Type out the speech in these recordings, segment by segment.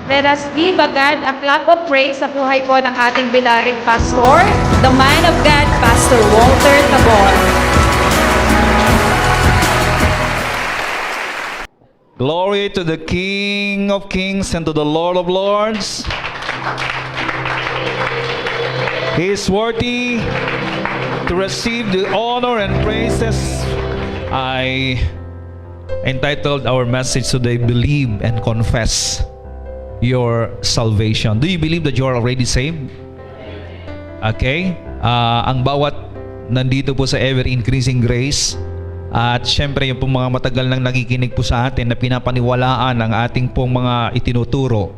Let us give God a clap of praise sa buhay po ng ating bilaring pastor, the man of God, Pastor Walter Tabor. Glory to the King of Kings and to the Lord of Lords. He is worthy to receive the honor and praises. I entitled our message today, Believe and Confess Your Salvation. Do you believe that you are already saved? Okay? Ang bawat nandito po sa ever-increasing grace, at syempre yung pong mga matagal nang nakikinig po sa atin na pinapaniwalaan ang ating pong mga itinuturo,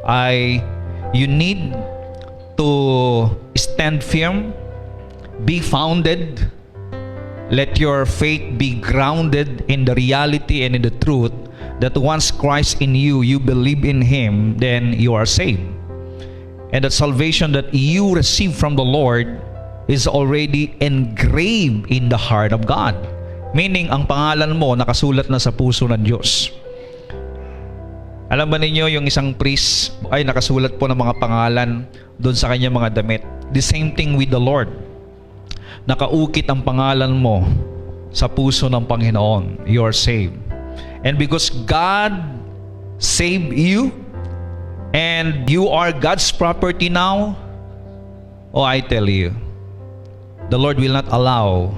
ay you need to stand firm, be founded, let your faith be grounded in the reality and in the truth that once Christ in you, you believe in Him, then you are saved. And that salvation that you receive from the Lord is already engraved in the heart of God. Meaning, ang pangalan mo nakasulat na sa puso ng Diyos. Alam ba ninyo, yung isang priest ay nakasulat po ng mga pangalan doon sa kanyang mga damit. The same thing with the Lord. Nakaukit ang pangalan mo sa puso ng Panginoon. You are saved. And because God saved you and you are God's property now, oh, I tell you, the Lord will not allow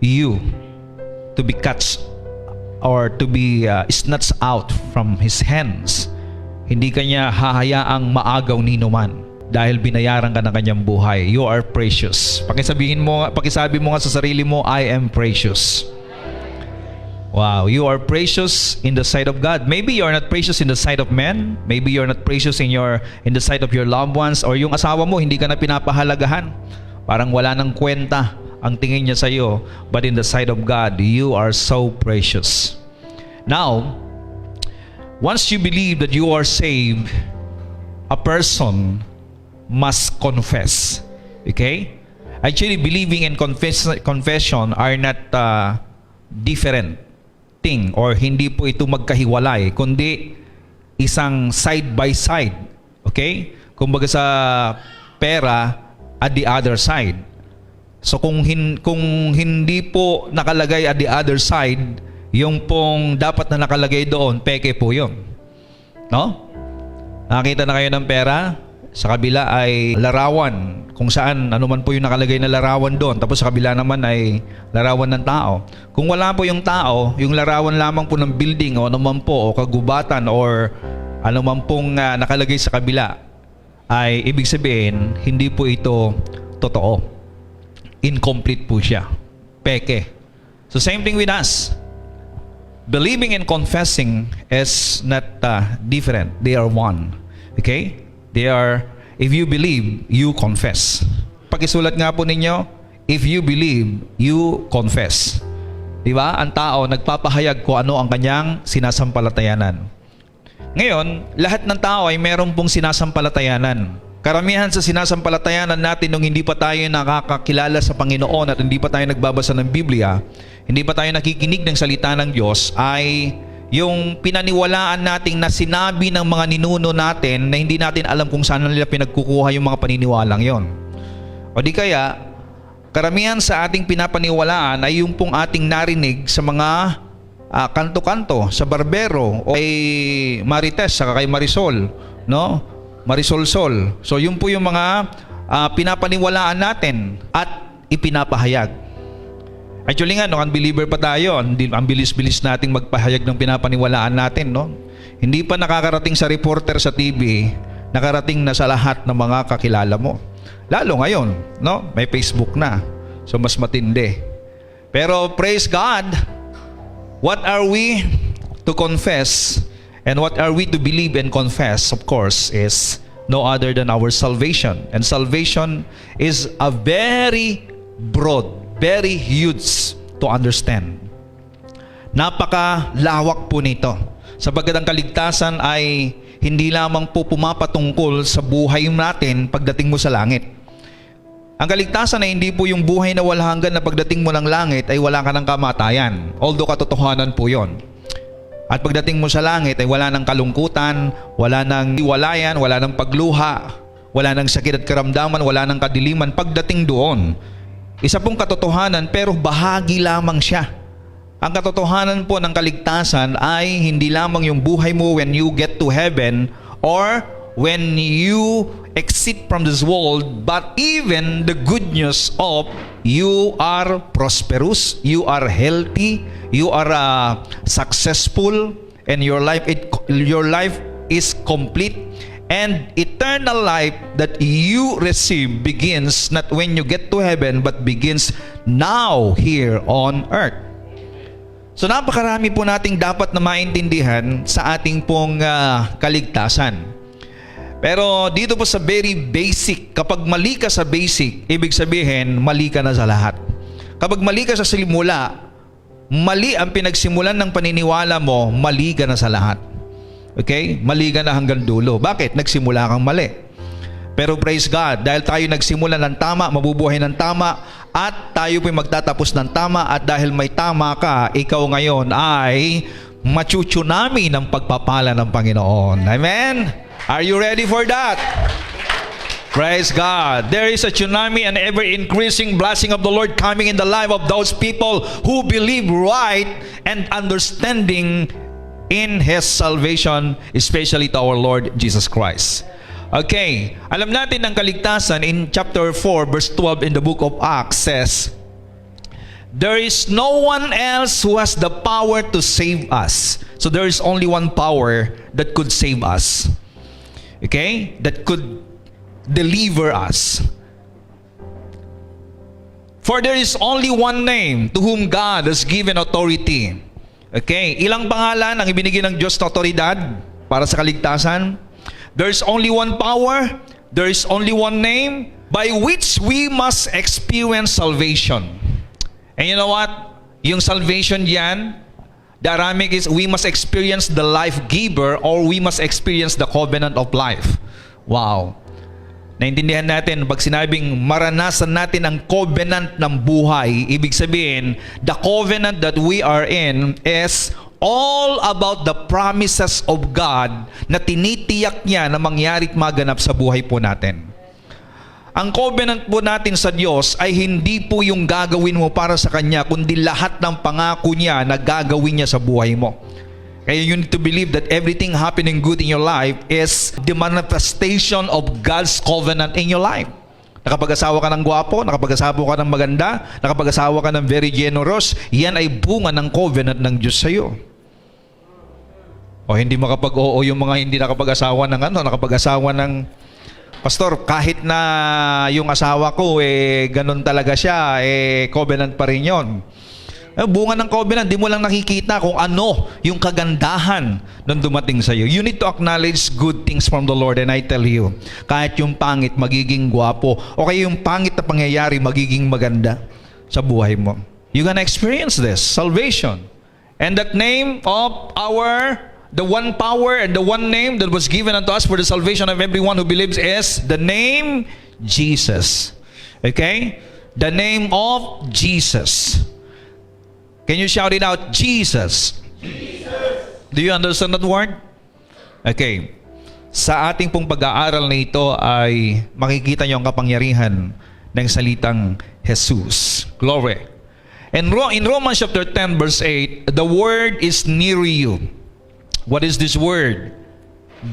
you to be cut or to be snatched out from His hands. Hindi kanya hahayaang maagaw nino man dahil binayaran ka ng kanyang buhay. You are precious. Pakisabi mo nga sa sarili mo, I am precious. Wow, you are precious in the sight of God. Maybe you are not precious in the sight of men. Maybe you are not precious in the sight of your loved ones, or yung asawa mo hindi ka na pinapahalagahan. Parang wala nang kwenta ang tingin niya sa iyo. But in the sight of God, you are so precious. Now, once you believe that you are saved, a person must confess. Okay? Actually, believing and confession are not different thing, or hindi po ito magkahiwalay, kundi isang side by side. Okay? Kumbaga sa pera, at the other side. So kung hindi po nakalagay at the other side, yung pong dapat na nakalagay doon, peke po yun. No? Nakita na kayo ng pera, sa kabila ay larawan, kung saan anuman po yung nakalagay na larawan doon, tapos sa kabila naman ay larawan ng tao. Kung wala po yung tao, yung larawan lamang po ng building o anuman po, o kagubatan, or anuman pong nakalagay sa kabila, ay ibig sabihin, hindi po ito totoo. Incomplete po siya. Peke. So same thing with us. Believing and confessing is not different. They are one. Okay? They are, if you believe, you confess. Pakisulat nga po ninyo, if you believe, you confess. Diba? Ang tao nagpapahayag kung ano ang kanyang sinasampalatayanan. Ngayon, lahat ng tao ay meron pong sinasampalatayanan. Karamihan sa sinasampalatayanan natin nung hindi pa tayo nakakakilala sa Panginoon at hindi pa tayo nagbabasa ng Biblia, hindi pa tayo nakikinig ng salita ng Diyos, ay yung pinaniwalaan nating na sinabi ng mga ninuno natin na hindi natin alam kung saan nila pinagkukuha yung mga paniniwalang yon. O di kaya, karamihan sa ating pinapaniwalaan ay yung pong ating narinig sa mga kanto-kanto, sa barbero, o kay Marites, saka kay Marisol, no? Marisol-sol. So yun po yung mga pinapaniwalaan natin at ipinapahayag. Actually nga, nung unbeliever pa tayo, ang bilis-bilis nating magpahayag ng pinapaniwalaan natin, no? Hindi pa nakakarating sa reporter sa TV, nakarating na sa lahat ng mga kakilala mo. Lalo ngayon, no? May Facebook na. So mas matindi. Pero praise God, what are we to confess and what are we to believe and confess, of course, is no other than our salvation. And salvation is a very broad, very huge to understand. Napakalawak po nito. Sapagkat ang kaligtasan ay hindi lamang po pumapatungkol sa buhay natin pagdating mo sa langit. Ang kaligtasan ay hindi po yung buhay na walang hanggan na pagdating mo ng langit ay wala ka ng kamatayan. Although katotohanan po yon. At pagdating mo sa langit ay wala ng kalungkutan, wala ng iwalayan, wala ng pagluha, wala ng sakit at karamdaman, wala ng kadiliman. Pagdating doon, isa pong katotohanan pero bahagi lamang siya. Ang katotohanan po ng kaligtasan ay hindi lamang yung buhay mo when you get to heaven or when you exit from this world, but even the good news of you are prosperous, you are healthy, you are successful, and your life is complete, and eternal life that you receive begins not when you get to heaven, but begins now here on earth. So napakarami po nating dapat na maintindihan sa ating pong kaligtasan. Pero dito po sa very basic, kapag mali ka sa basic, ibig sabihin, mali ka na sa lahat. Kapag mali ka sa simula, mali ang pinagsimulan ng paniniwala mo, mali ka na sa lahat. Okay? Mali ka na hanggang dulo. Bakit? Nagsimula kang mali. Pero praise God, dahil tayo nagsimula ng tama, mabubuhay ng tama, at tayo po'y magtatapos ng tama, at dahil may tama ka, ikaw ngayon ay machuchunami ng pagpapala ng Panginoon. Amen? Are you ready for that? Praise God. There is a tsunami and ever-increasing blessing of the Lord coming in the life of those people who believe right and understanding in His salvation, especially to our Lord Jesus Christ. Okay, alam natin ang kaligtasan in chapter 4 verse 12 in the book of Acts says, there is no one else who has the power to save us. So there is only one power that could save us. Okay? That could deliver us. For there is only one name to whom God has given authority. Okay? Ilang pangalan ang ibinigay ng Diyos na otoridad para sa kaligtasan? There is only one power, there is only one name by which we must experience salvation. And you know what? Yung salvation diyan, the Aramaic is we must experience the life giver or we must experience the covenant of life. Wow. Naintindihan natin, pag sinabing maranasan natin ang covenant ng buhay, ibig sabihin, the covenant that we are in is all about the promises of God na tinitiyak niya na mangyari't maganap sa buhay po natin. Ang covenant po natin sa Diyos ay hindi po yung gagawin mo para sa Kanya, kundi lahat ng pangako niya na gagawin niya sa buhay mo. Kaya you need to believe that everything happening good in your life is the manifestation of God's covenant in your life. Nakapag-asawa ka ng gwapo, nakapag-asawa ka ng maganda, nakapag-asawa ka ng very generous, yan ay bunga ng covenant ng Diyos sa iyo. O hindi makapag-oo yung mga hindi nakapag-asawa ng nakapag-asawa ng pastor, kahit na yung asawa ko ganun talaga siya, covenant pa rin yun. Bunga ng covenant, di mo lang nakikita kung ano yung kagandahan nung dumating sa iyo. You need to acknowledge good things from the Lord, and I tell you, kahit yung pangit magiging gwapo, o kaya yung pangit na pangyayari magiging maganda sa buhay mo. You're gonna experience this, salvation. And that name of the one power and the one name that was given unto us for the salvation of everyone who believes is the name Jesus. Okay? The name of Jesus. Can you shout it out? Jesus. Jesus. Do you understand that word? Okay. Sa ating pong pag-aaral na ito ay makikita niyo ang kapangyarihan ng salitang Jesus. Glory. In Romans chapter 10 verse 8, the word is near you. What is this word?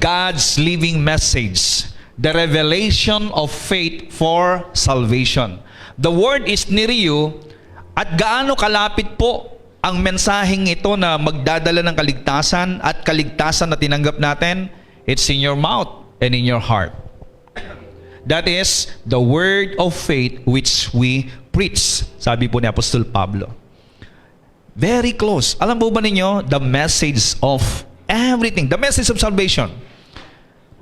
God's living message. The revelation of faith for salvation. The word is near you. At gaano kalapit po ang mensaheng ito na magdadala ng kaligtasan at kaligtasan na tinanggap natin? It's in your mouth and in your heart. That is the word of faith which we preach. Sabi po ni Apostol Pablo. Very close. Alam po ba ninyo, the message of everything, the message of salvation,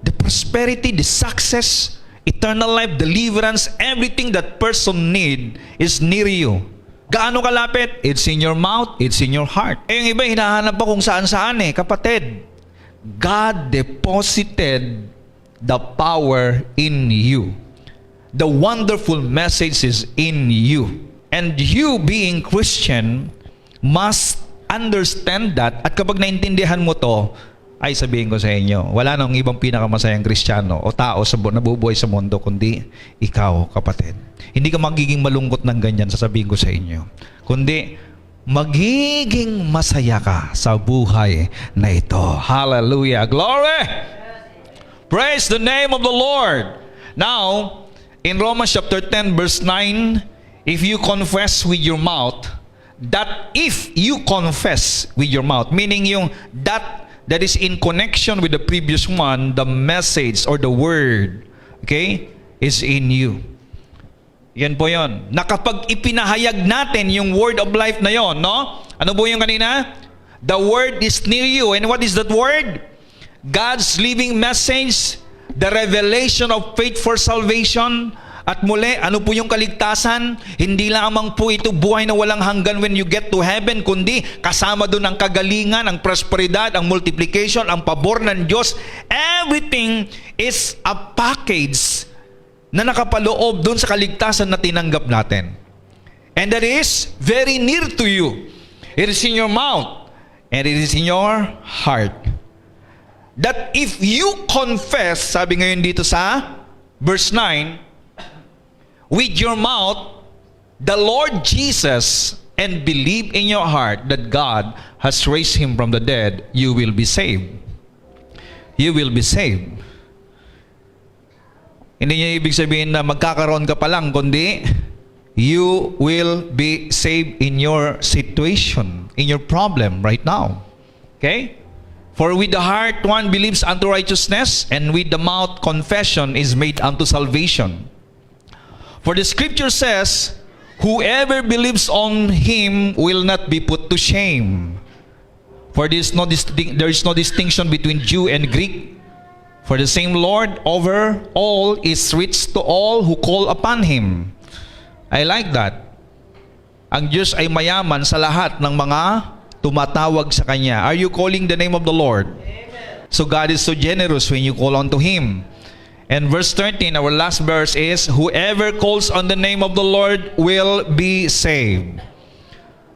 the prosperity, the success, eternal life, deliverance, everything that person need is near you. Gaano kalapit? It's in your mouth, it's in your heart. Yung iba, hinahanap pa kung saan-saan kapatid. God deposited the power in you. The wonderful message is in you. And you being Christian must understand that, at kapag naintindihan mo to, ay sabihin ko sa inyo, wala nang ibang pinakamasayang Kristiyano o tao sa nabubuhay sa mundo kundi ikaw, kapatid. Hindi ka magiging malungkot ng ganyan, sasabihin ko sa inyo. Kundi magiging masaya ka sa buhay na ito. Hallelujah! Glory! Praise the name of the Lord! Now, in Romans chapter 10 verse 9, if you confess with your mouth, meaning yung that is in connection with the previous one, the message or the word, okay, is in you. Yan po yon. Na kapag ipinahayag natin yung word of life na yon, no? Ano po yung kanina? The word is near you. And what is that word? God's living message, the revelation of faith for salvation. At muli, ano po yung kaligtasan? Hindi lamang po ito buhay na walang hanggan when you get to heaven, kundi kasama doon ang kagalingan, ang prosperidad, ang multiplication, ang pabor ng Diyos. Everything is a package na nakapaloob doon sa kaligtasan na tinanggap natin. And that is very near to you. It is in your mouth and it is in your heart. That if you confess, sabi ngayon dito sa verse 9, with your mouth the Lord Jesus and believe in your heart that God has raised Him from the dead, you will be saved. You will be saved. Hindi niya ibig sabihin na magkakaroon ka pa lang, kundi you will be saved in your situation, in your problem right now. Okay? For with the heart one believes unto righteousness, and with the mouth confession is made unto salvation. For the scripture says, whoever believes on Him will not be put to shame. For there is no distinction between Jew and Greek. For the same Lord over all is rich to all who call upon Him. I like that. Ang Diyos ay mayaman sa lahat ng mga tumatawag sa Kanya. Are you calling the name of the Lord? Amen. So God is so generous when you call unto Him. And verse 13, our last verse is, whoever calls on the name of the Lord will be saved.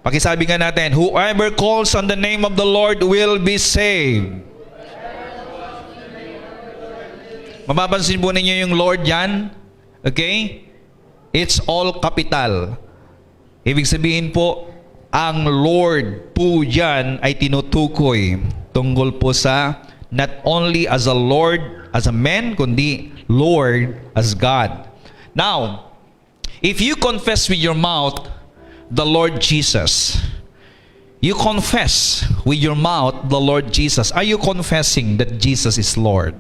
Pakisabi nga natin, whoever calls on the name of the Lord will be saved. Mapapansin po ninyo yung Lord yan? Okay? It's all capital. Ibig sabihin po, ang Lord po yan ay tinutukoy tungkol po sa not only as a Lord, as a man, kundi Lord as God. Now, if you confess with your mouth the Lord Jesus, you confess with your mouth the Lord Jesus. Are you confessing that Jesus is Lord?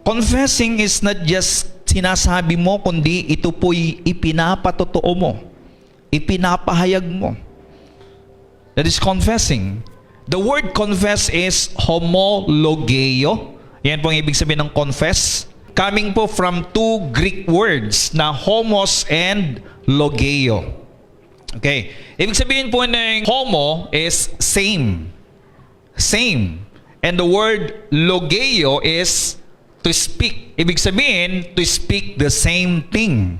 Confessing is not just sinasabi mo, kundi ito po'y ipinapatotoo mo. Ipinapahayag mo. That is confessing. The word confess is homologeo. Yan po ang ibig sabihin ng confess. Coming po from two Greek words na homos and logeo. Okay. Ibig sabihin po ng homo is same. Same. And the word logeo is to speak. Ibig sabihin, to speak the same thing.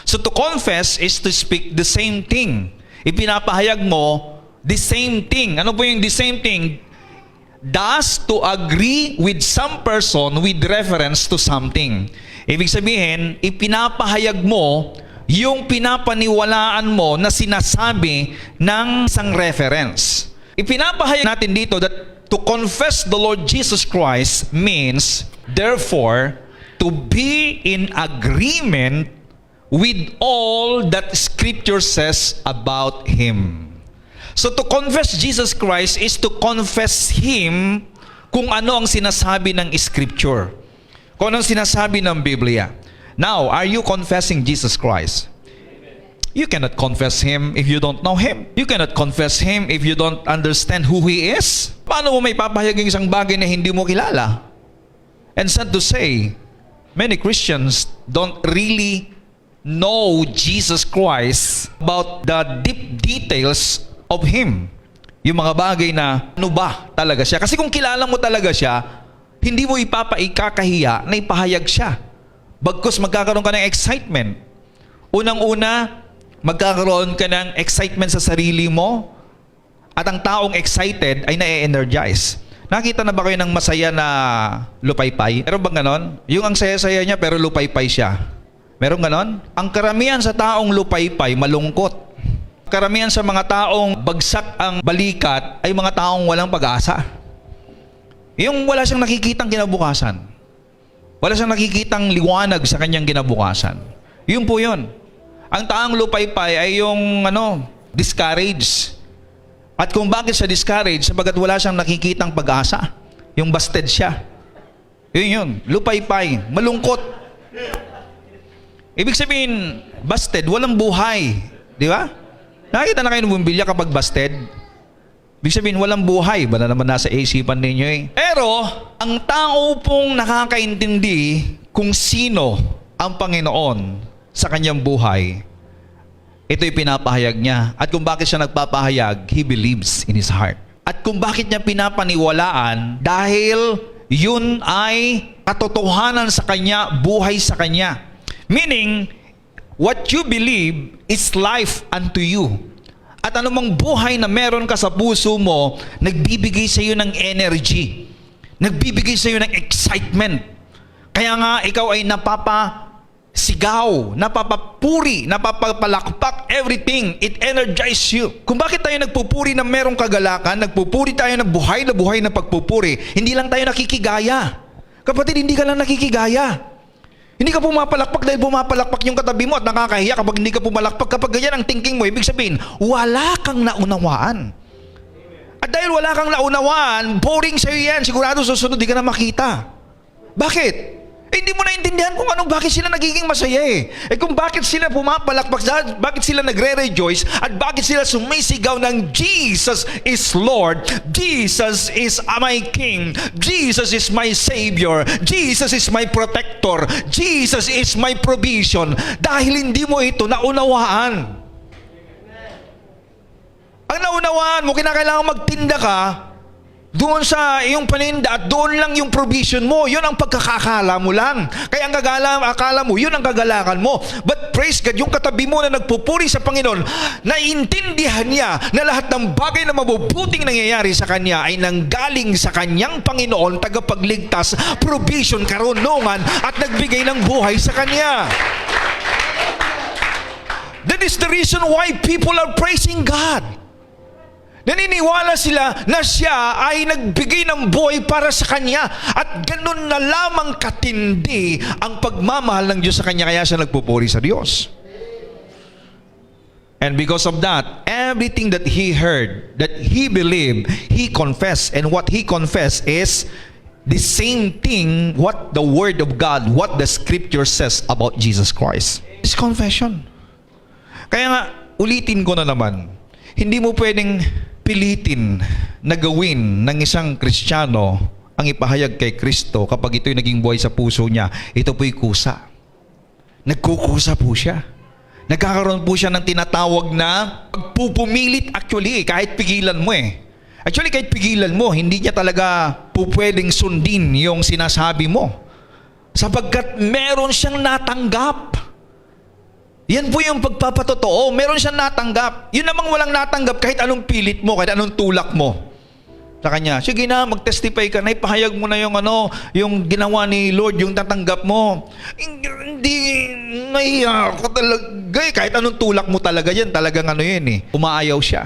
So to confess is to speak the same thing. Ipinapahayag mo the same thing. Ano po yung the same thing? Thus, to agree with some person with reference to something. Ibig sabihin, ipinapahayag mo yung pinapaniwalaan mo na sinasabi ng isang reference. Ipinapahayag natin dito that to confess the Lord Jesus Christ means, therefore, to be in agreement with all that Scripture says about Him. So to confess Jesus Christ is to confess Him kung ano ang sinasabi ng Scripture. Kung ano ang sinasabi ng Biblia. Now, are you confessing Jesus Christ? You cannot confess Him if you don't know Him. You cannot confess Him if you don't understand who He is. Paano mo may papahayag yung isang bagay na hindi mo kilala? And sad to say, many Christians don't really know Jesus Christ about the deep details of Him. Yung mga bagay na ano ba talaga siya. Kasi kung kilala mo talaga siya, hindi mo ikakahiya na ipahayag siya. Bagkus magkakaroon ka ng excitement. Unang-una, magkakaroon ka ng excitement sa sarili mo At ang taong excited ay na-energize. Nakita na ba kayo ng masaya na lupaypay? Meron bang ganon? Yung ang saya-saya niya pero lupaypay siya. Meron ganon? Ang karamihan sa taong lupaypay, malungkot. Karamihan sa mga taong bagsak ang balikat ay mga taong walang pag-asa. Yung wala siyang nakikitang kinabukasan. Wala siyang nakikitang liwanag sa kanyang kinabukasan. Yun po yun. Ang taong lupaypay ay yung discouraged. At kung bakit siya discouraged, sabagat wala siyang nakikitang pag-asa. Yung busted siya. Yun. Lupaypay. Malungkot. Ibig sabihin, busted, walang buhay. Di ba? Nakita na kayo ng bumbilya kapag busted? Ibig sabihin, walang buhay. Ba na naman nasa isipan ninyo eh. Pero, ang tao pong nakakaintindi kung sino ang Panginoon sa kanyang buhay, ito'y pinapahayag niya. At kung bakit siya nagpapahayag, he believes in his heart. At kung bakit niya pinapaniwalaan, dahil yun ay katotohanan sa kanya, buhay sa kanya. Meaning, what you believe is life unto you. At anumang buhay na meron ka sa puso mo, nagbibigay sa iyo ng energy. Nagbibigay sa iyo ng excitement. Kaya nga, ikaw ay napapasigaw, napapapuri, napapapalakpak, everything. It energizes you. Kung bakit tayo nagpupuri na merong kagalakan, nagpupuri tayo ng buhay na pagpupuri, hindi lang tayo nakikigaya. Kapatid, hindi ka lang nakikigaya. Hindi ka pumapalakpak dahil pumapalakpak yung katabi mo at nakakahiya kapag hindi ka pumalakpak. Kapag ganyan ang thinking mo, ibig sabihin, wala kang naunawaan. At dahil wala kang naunawaan, boring sa'yo yan. Sigurado susunod, di ka na makita. Bakit? Hindi mo naintindihan kung bakit sila nagiging masaya eh. Kung bakit sila pumapalakpak, bakit sila nagre-rejoice, at bakit sila sumisigaw ng Jesus is Lord, Jesus is my King, Jesus is my Savior, Jesus is my protector, Jesus is my provision. Dahil hindi mo ito naunawaan. Ang naunawaan mo, kinakailangan magtinda ka doon sa iyong paninda at doon lang yung provision mo. Yun ang pagkakakala mo lang. Kaya ang akala mo, yun ang kagalakan mo. But praise God, yung katabi mo na nagpupuri sa Panginoon, naintindihan niya na lahat ng bagay na mabubuting nangyayari sa kanya ay nanggaling sa kanyang Panginoon, tagapagligtas, provision, karunungan, at nagbigay ng buhay sa kanya. That is the reason why people are praising God. Naniniwala sila na siya ay nagbigay ng buhay para sa kanya at ganun na lamang katindi ang pagmamahal ng Diyos sa kanya, kaya siya nagpupuri sa Diyos. And because of that, everything that he heard, that he believed, he confessed. And what he confessed is the same thing what the Word of God, what the Scripture says about Jesus Christ. It's confession. Kaya nga, ulitin ko na naman, hindi mo pwedeng pilitin na gawin ng isang Kristiyano ang ipahayag kay Kristo kapag ito'y naging buhay sa puso niya. Ito po'y kusa. Nagkukusa po siya. Nagkakaroon po siya ng tinatawag na pagpupumilit actually, kahit pigilan mo eh. Actually, kahit pigilan mo, hindi niya talaga po pwedeng sundin yung sinasabi mo. Sapagkat meron siyang natanggap. Yan po yung pagpapatotoo. Meron siyang natanggap. Yun namang walang natanggap kahit anong pilit mo, kahit anong tulak mo sa kanya. Sige na, mag-testify ka na, ipahayag mo na yung ginawa ni Lord, yung tatanggap mo. Hindi, nahiya ako talaga. Kahit anong tulak mo talaga yan, talagang yun eh. Umaayaw siya.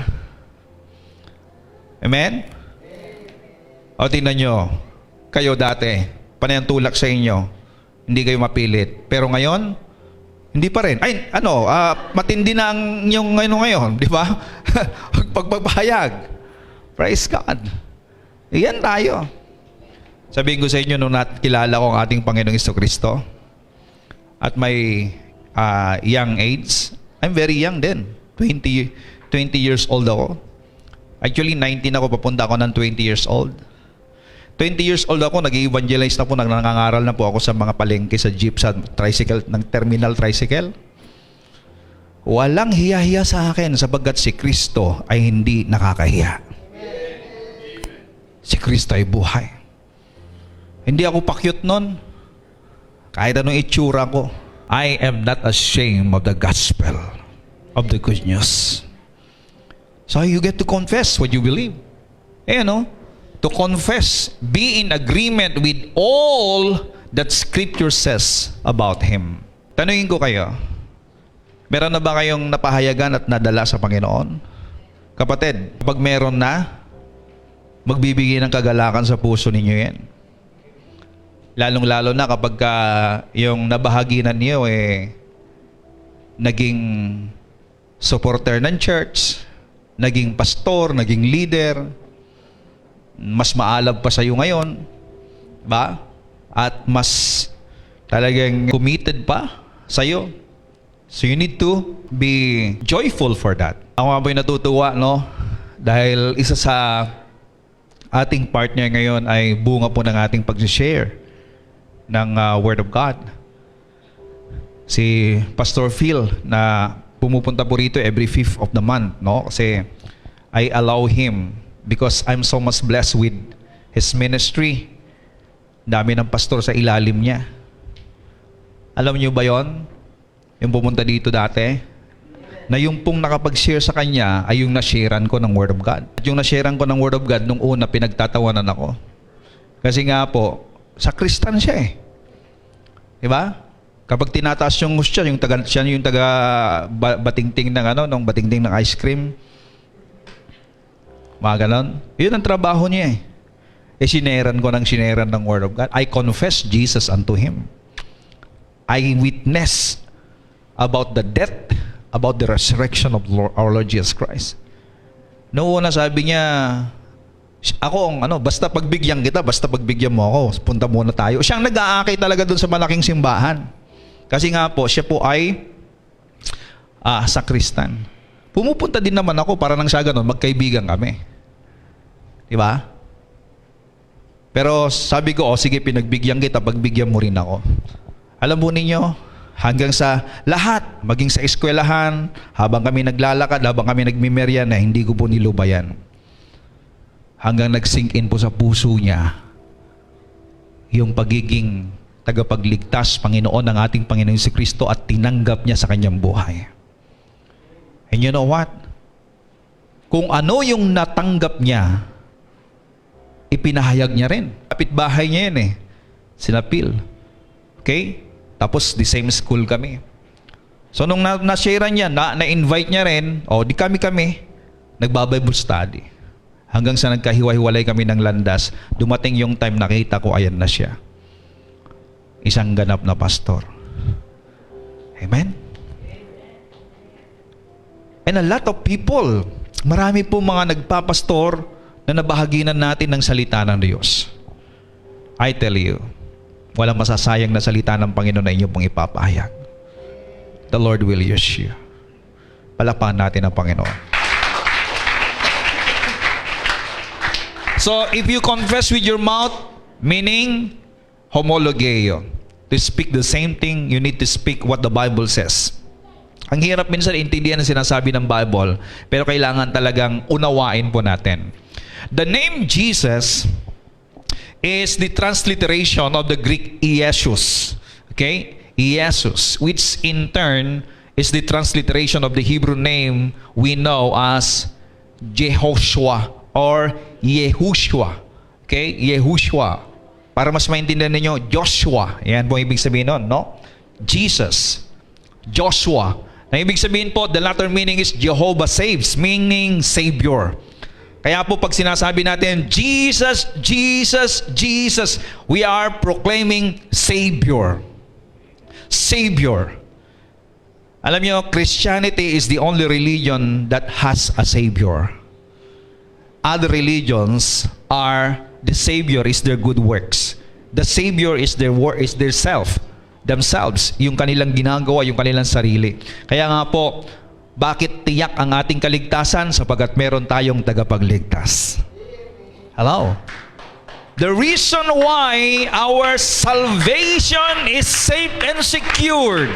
Amen? O tingnan nyo, kayo dati, panay ang tulak sa inyo, hindi kayo mapilit. Pero ngayon, hindi pa rin. Ay, matindi na ang inyong ngayon, di ba? Pagpapahayag. Praise God. Iyan tayo. Sabihin ko sa inyo, nung nakilala ko ang ating Panginoong Jesucristo, at may young age, I'm very young din. 20 years old ako. Actually, 19 ako, papunta ako ng 20 years old. 20 years old ako, nag-evangelize na po, nangangaral na po ako sa mga palengke, sa jeep, sa tricycle, ng terminal tricycle. Walang hiya-hiya sa akin sapagkat si Kristo ay hindi nakakahiya. Si Kristo ay buhay. Hindi ako pakyut nun. Kahit anong itsura ko. I am not ashamed of the gospel of the good news. So you get to confess what you believe. To confess, be in agreement with all that Scripture says about Him. Tanungin ko kayo, meron na ba kayong napahayagan at nadala sa Panginoon? Kapatid, kapag meron na, magbibigay ng kagalakan sa puso ninyo yan. Lalong-lalo na kapag yung nabahaginan niyo naging supporter ng church, naging pastor, naging leader, mas maalab pa sa iyo ngayon, ba? At mas talagang committed pa sa iyo. So you need to be joyful for that. Ako nga po'y natutuwa, no? Dahil isa sa ating partner ngayon ay bunga po ng ating pag-share ng Word of God. Si Pastor Phil na pumupunta po rito every 5th of the month, no? Kasi I allow him because I'm so much blessed with his ministry. Dami ng pastor sa ilalim niya. Alam niyo ba yon? Yung pumunta dito dati, na yung pong nakapag-share sa kanya ay yung na-sharean ko ng Word of God. At yung na-sharean ko ng Word of God, nung una pinagtatawanan ako. Kasi nga po, sakristan siya Diba? Kapag tinataas yung siya, siya yung taga batingting ng nung batingting ng ice cream. Mga ganon. Yun ang trabaho niya sineran ko ng Word of God. I confess Jesus unto Him. I witness about the death, about the resurrection of our Lord Jesus Christ. Noong una sabi niya, ako basta pagbigyan kita, basta pagbigyan mo ako, punta muna tayo. Siyang nag-aakay talaga doon sa malaking simbahan. Kasi nga po, siya po ay sakristan. Pumupunta din naman ako para nang sa ganun, magkaibigan kami. Diba? Pero sabi ko, sige, pinagbigyan kita, pagbigyan mo rin ako. Alam mo ninyo, hanggang sa lahat, maging sa eskwelahan, habang kami naglalakad, habang kami nagmimerya na hindi ko po nilubayan. Hanggang nag-sink in po sa puso niya yung pagiging tagapagligtas, Panginoon ng ating Panginoon si Kristo at tinanggap niya sa kanyang buhay. And you know what? Kung ano yung natanggap niya, ipinahayag niya rin. Kapitbahay niya yan Sina Phil. Okay? Tapos the same school kami. So nung na-share niya, na-invite niya rin, di kami, nagba-Bible study. Hanggang sa nagkahiwa-hiwalay kami ng landas, dumating yung time nakita ko, ayan na siya. Isang ganap na pastor. Amen? And a lot of people, marami po mga nagpapastor na nabahaginan natin ng salita ng Diyos. I tell you, walang masasayang na salita ng Panginoon na inyo pong ipapahayag. The Lord will use you. Palakpakan natin ang Panginoon. So, if you confess with your mouth, meaning homologeo, to speak the same thing, you need to speak what the Bible says. Ang hirap minsan intindihan ang sinasabi ng Bible, pero kailangan talagang unawain po natin. The name Jesus is the transliteration of the Greek Iesus. Okay? Iesus, which in turn is the transliteration of the Hebrew name we know as Jehoshua or Yehushua. Okay? Yehushua. Para mas maintindihan ninyo, Joshua. Yan po ibig sabihin nun, no? Jesus. Joshua. Na ibig sabihin po, the latter meaning is Jehovah saves, meaning Savior. Kaya po pag sinasabi natin, Jesus, Jesus, Jesus, we are proclaiming Savior. Savior. Alam nyo, Christianity is the only religion that has a Savior. Other religions are, the Savior is their good works. The Savior is their work, is their self, themselves, yung kanilang ginagawa, yung kanilang sarili. Kaya nga po, bakit tiyak ang ating kaligtasan? Sapagkat meron tayong tagapagligtas. Hello? The reason why our salvation is safe and secured.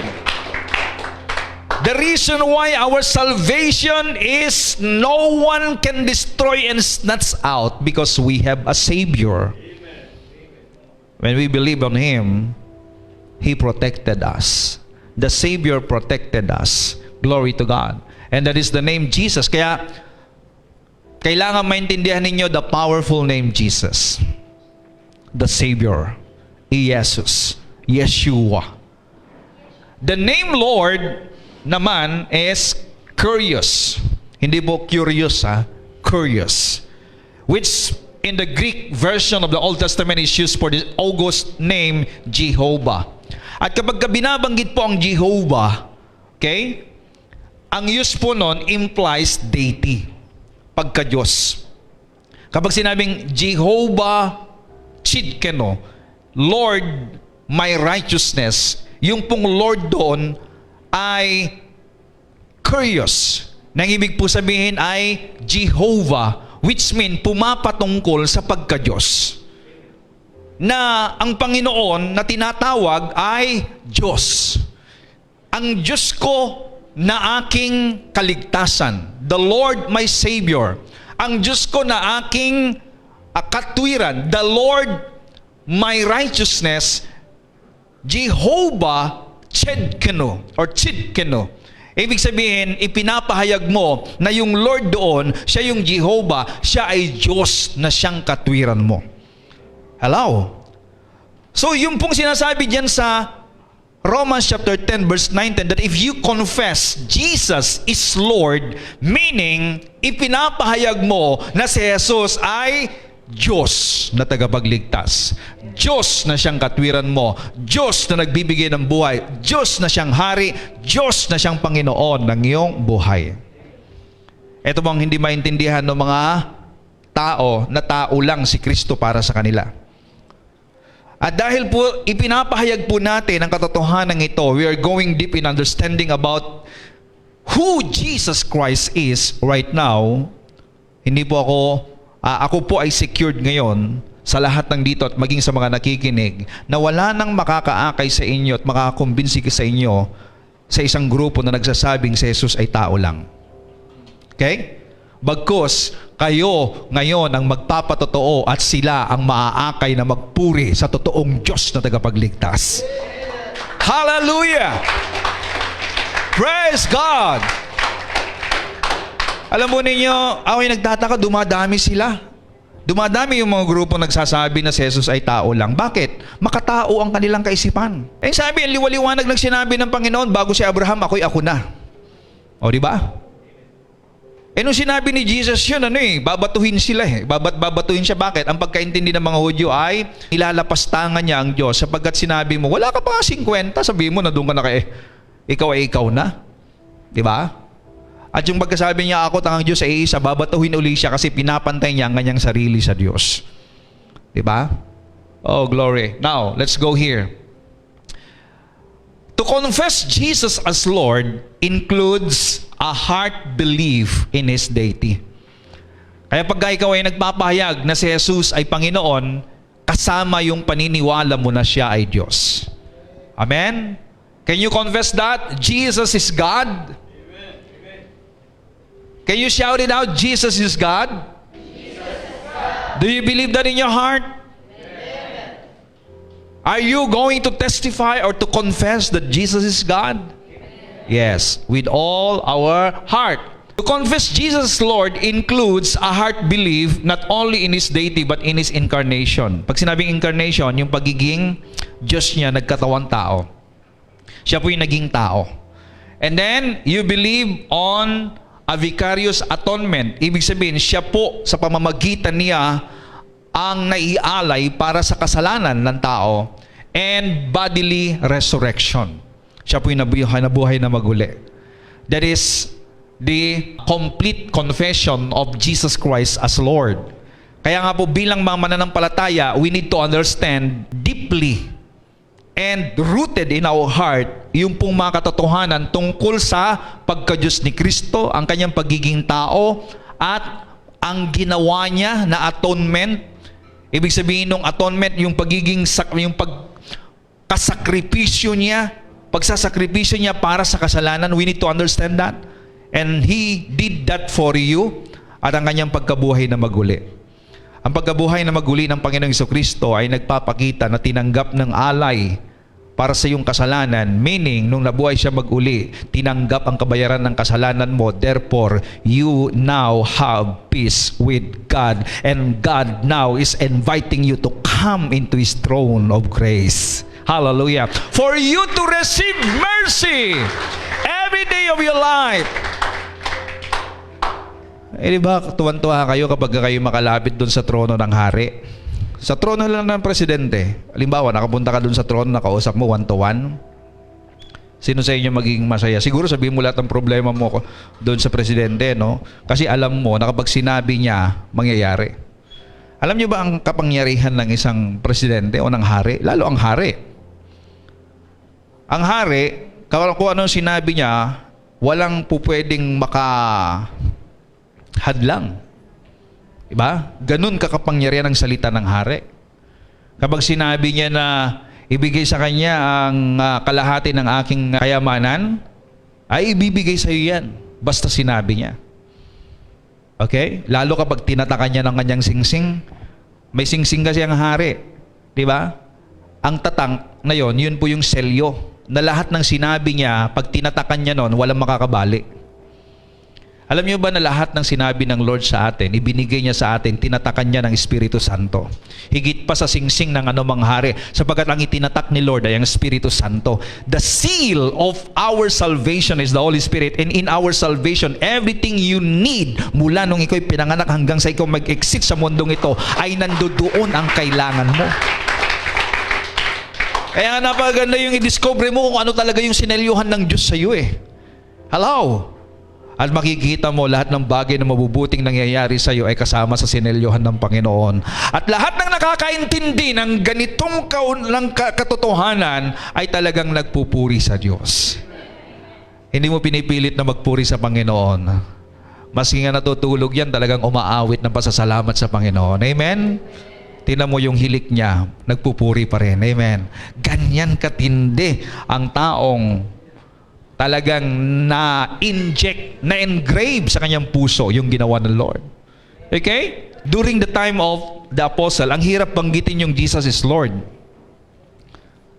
The reason why our salvation is no one can destroy and snatch out because we have a Savior. When we believe on Him, He protected us. The Savior protected us. Glory to God. And that is the name Jesus. Kaya kailangan maintindihan ninyo the powerful name Jesus. The Savior. Jesus. Yeshua. The name Lord naman is curious. Hindi po curious, curious. Which in the Greek version of the Old Testament is used for the august name Jehovah. At kapag binabanggit po ang Jehovah, okay, ang use po nun implies deity, pagka-Diyos. Kapag sinabing Jehovah Chidkeno, Lord, my righteousness, yung pong Lord doon ay curious. Nang ibig po sabihin ay Jehovah, which mean pumapatungkol sa pagka-Diyos. Na ang Panginoon na tinatawag ay Diyos. Ang Diyos ko na aking kaligtasan. The Lord my Savior. Ang Diyos ko na aking katwiran. The Lord my righteousness. Jehovah Chidkeno or Chidkeno. Ibig sabihin, ipinapahayag mo na yung Lord doon, siya yung Jehovah, siya ay Diyos na siyang katwiran mo. Hello? So, yung pong sinasabi diyan sa Romans chapter 10 verse 19 that if you confess Jesus is Lord, meaning, ipinapahayag mo na si Jesus ay Diyos na tagapagligtas. Diyos na siyang katwiran mo. Diyos na nagbibigay ng buhay. Diyos na siyang hari. Diyos na siyang Panginoon ng iyong buhay. Ito bang hindi maintindihan ng mga tao na tao lang si Kristo para sa kanila. At dahil po ipinapahayag po natin ang katotohanan ito, we are going deep in understanding about who Jesus Christ is right now. Hindi po ako po ay secured ngayon sa lahat ng dito at maging sa mga nakikinig na wala nang makakaakay sa inyo at makakakumbinsi sa inyo sa isang grupo na nagsasabing si Jesus ay tao lang. Okay? Bagkus, kayo ngayon ang magpapatotoo at sila ang maaakay na magpuri sa totoong Diyos na tagapagligtas. Hallelujah! Praise God! Alam mo ninyo, ako'y nagtataka, dumadami sila. Dumadami yung mga grupo nagsasabi na si Jesus ay tao lang. Bakit? Makatao ang kanilang kaisipan. Eh sabi, ang liwaliwanag ng sinabi ng Panginoon, bago si Abraham, ako'y ako na. O, di ba? Eh nung sinabi ni Jesus yun, babatuhin sila babatuhin siya. Bakit? Ang pagkaintindi ng mga Hudyo ay nilalapastangan niya ang Diyos sapagkat sinabi mo, wala ka pa 50, sabihin mo na doon ka na ikaw ay ikaw na. Di ba? At yung pagkasabi niya, ako tangang Diyos ay isa, babatuhin uli siya kasi pinapantay niya ang kanyang sarili sa Diyos. Di ba? Oh, glory. Now, let's go here. To confess Jesus as Lord includes a heart belief in His deity. Kaya pag ikaw ay nagpapahayag na si Jesus ay Panginoon, kasama yung paniniwala mo na siya ay Diyos. Amen? Can you confess that? Jesus is God? Can you shout it out? Jesus is God? Jesus is God. Do you believe that in your heart? Amen. Are you going to testify or to confess that Jesus is God? Amen. Yes, with all our heart. To confess Jesus Lord includes a heart belief not only in His deity but in His incarnation. Pag sinabing incarnation, yung pagiging Diyos niya nagkatawang tao. Siya po yung naging tao. And then, you believe on a vicarious atonement. Ibig sabihin, siya po sa pamamagitan niya ang naialay para sa kasalanan ng tao and bodily resurrection. Siya po yung nabuhay na maguli. That is the complete confession of Jesus Christ as Lord. Kaya nga po bilang mga mananampalataya, we need to understand deeply and rooted in our heart yung pong mga katotohanan tungkol sa pagka-Diyos ni Kristo, ang kanyang pagiging tao, at ang ginawa niya na atonement. Ibig sabihin ng atonement, yung pagkasakripisyo niya, pagsasakripisyo niya para sa kasalanan. We need to understand that. And He did that for you, at ang kanyang pagkabuhay na maguli. Ang pagkabuhay na maguli ng Panginoong Jesucristo ay nagpapakita na tinanggap ng alay para sa iyong kasalanan. Meaning, nung nabuhay siya mag-uli, tinanggap ang kabayaran ng kasalanan mo. Therefore, you now have peace with God. And God now is inviting you to come into His throne of grace. Hallelujah. For you to receive mercy every day of your life. Eh, di ba, tuwan-tuwa kayo kapag kayo makalapit dun sa trono ng hari? Sa trono lang ng presidente, halimbawa, nakapunta ka dun sa trono, nakausap mo one-to-one. Sino sa inyo magiging masaya? Siguro sabihin mo lahat ng problema mo dun sa presidente, no? Kasi alam mo na kapag sinabi niya, mangyayari. Alam niyo ba ang kapangyarihan ng isang presidente o ng hari? Lalo ang hari. Ang hari, kung ano sinabi niya, walang pupwedeng makahadlang. Diba? Ganun kakapangyarihan ang salita ng hari. Kapag sinabi niya na ibigay sa kanya ang kalahati ng aking kayamanan, ay ibibigay sa iyo yan. Basta sinabi niya. Okay? Lalo kapag tinatakan niya ng kanyang singsing, may singsing kasi ang hari. Diba? Ang tatang na yon, yun po yung selyo. Na lahat ng sinabi niya, pag tinatakan niya nun, walang makakabali. Alam niyo ba na lahat ng sinabi ng Lord sa atin, ibinigay niya sa atin, tinatakan niya ng Espiritu Santo. Higit pa sa singsing ng anumang hari, sapagkat ang itinatak ni Lord ay ang Espiritu Santo. The seal of our salvation is the Holy Spirit. And in our salvation, everything you need, mula nung ikaw pinanganak hanggang sa ikaw mag-exit sa mundong ito, ay nandoon ang kailangan mo. Kaya napaganda yung i-discover mo kung ano talaga yung sinelyuhan ng Diyos sa iyo eh. Hello? At makikita mo lahat ng bagay na mabubuting nangyayari sa iyo ay kasama sa sinelyohan ng Panginoon. At lahat ng nakakaintindi ng ganitong katotohanan ay talagang nagpupuri sa Diyos. Hindi mo pinipilit na magpuri sa Panginoon. Maski nga natutulog yan, talagang umaawit ng pasasalamat sa Panginoon. Amen? Tingnan mo yung hilik niya, nagpupuri pa rin. Amen? Ganyan katindi ang taong talagang na-inject, na-engrave sa kanyang puso yung ginawa ng Lord. Okay? During the time of the apostle, ang hirap banggitin yung Jesus is Lord.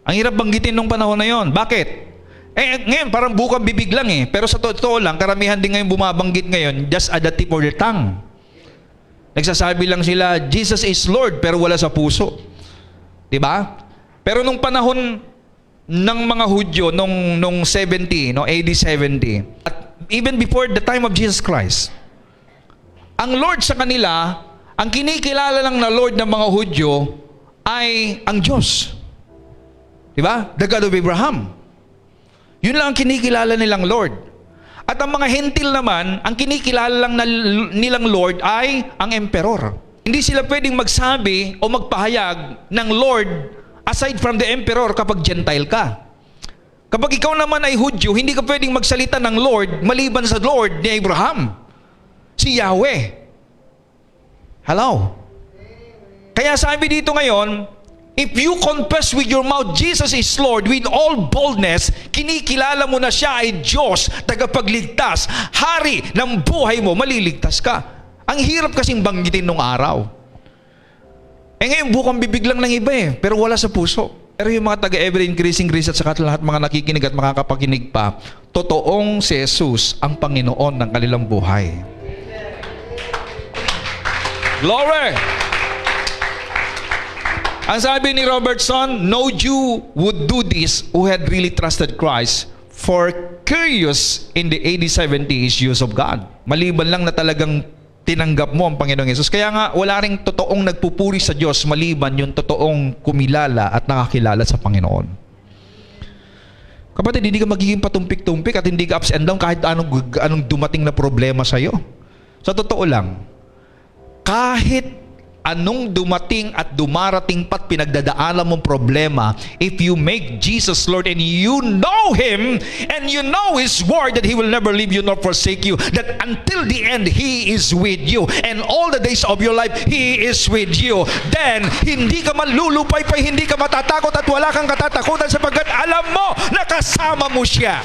Ang hirap banggitin nung panahon na yon. Bakit? Eh, ngayon, parang bukang bibig lang eh. Pero sa totoo lang, karamihan din ngayon bumabanggit ngayon, just at the tip of their tongue. Nagsasabi lang sila, Jesus is Lord, pero wala sa puso. Diba? Pero nung panahon ng mga Hudyo nung 70, no, AD 70, at even before the time of Jesus Christ, ang Lord sa kanila, ang kinikilala lang na Lord ng mga Hudyo ay ang Diyos. Diba? The God of Abraham. Yun lang ang kinikilala nilang Lord. At ang mga hentil naman, ang kinikilala lang nilang Lord ay ang emperor. Hindi sila pwedeng magsabi o magpahayag ng Lord aside from the emperor kapag Gentile ka. Kapag ikaw naman ay Hudyo, hindi ka pwedeng magsalita ng Lord maliban sa Lord ni Abraham, si Yahweh. Hello? Kaya sabi dito ngayon, if you confess with your mouth Jesus is Lord with all boldness, kinikilala mo na siya ay Diyos, tagapagligtas, hari ng buhay mo, maliligtas ka. Ang hirap kasing banggitin nung araw. Eh ngayon, bukang bibig lang ng iba eh, pero wala sa puso. Pero yung mga taga-ever increasing grace at saka lahat mga nakikinig at makakapakinig pa, totoong si Jesus ang Panginoon ng kanilang buhay. Glory! Ang sabi ni Robertson, no Jew would do this who had really trusted Christ, for curious in the AD 70 is use of God. Maliban lang na talagang tinanggap mo ang Panginoong Yesus. Kaya nga, wala ring totoong nagpupuri sa Diyos maliban yung totoong kumilala at nakakilala sa Panginoon. Kapatid, hindi ka magiging patumpik-tumpik at hindi ka ups and down kahit anong dumating na problema sa iyo. Sa totoo lang, kahit anong dumating at dumarating pat pinagdadaanan mong problema, if you make Jesus Lord and you know Him and you know His word that He will never leave you nor forsake you, that until the end He is with you and all the days of your life He is with you, then hindi ka malulupay-pay, hindi ka matatakot at wala kang katatakutan sapagkat alam mo na kasama mo siya.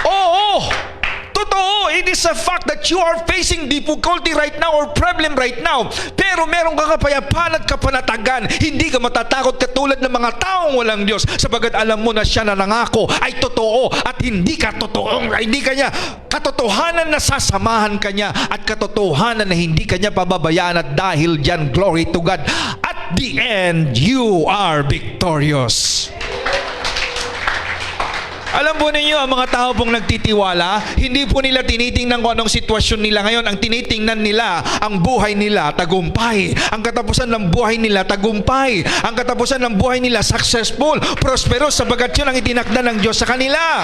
Oo, totoo, it is a fact that you are facing difficulty right now or problem right now. Pero meron kang kapayapaan at kapanatagan. Hindi ka matatakot katulad ng mga taong walang Diyos, sapagat alam mo na siya na nangako ay totoo at hindi ka niya katotohanan na sasamahan ka niya at katotohanan na hindi ka niya pababayaan, at dahil diyan, glory to God, at the end you are victorious. Alam po ninyo, ang mga tao pong nagtitiwala, hindi po nila tinitingnan kung anong sitwasyon nila ngayon. Ang tinitingnan nila, ang buhay nila, tagumpay. Ang katapusan ng buhay nila, tagumpay. Ang katapusan ng buhay nila, successful, prosperous, sapagat yun ang itinakda ng Diyos sa kanila.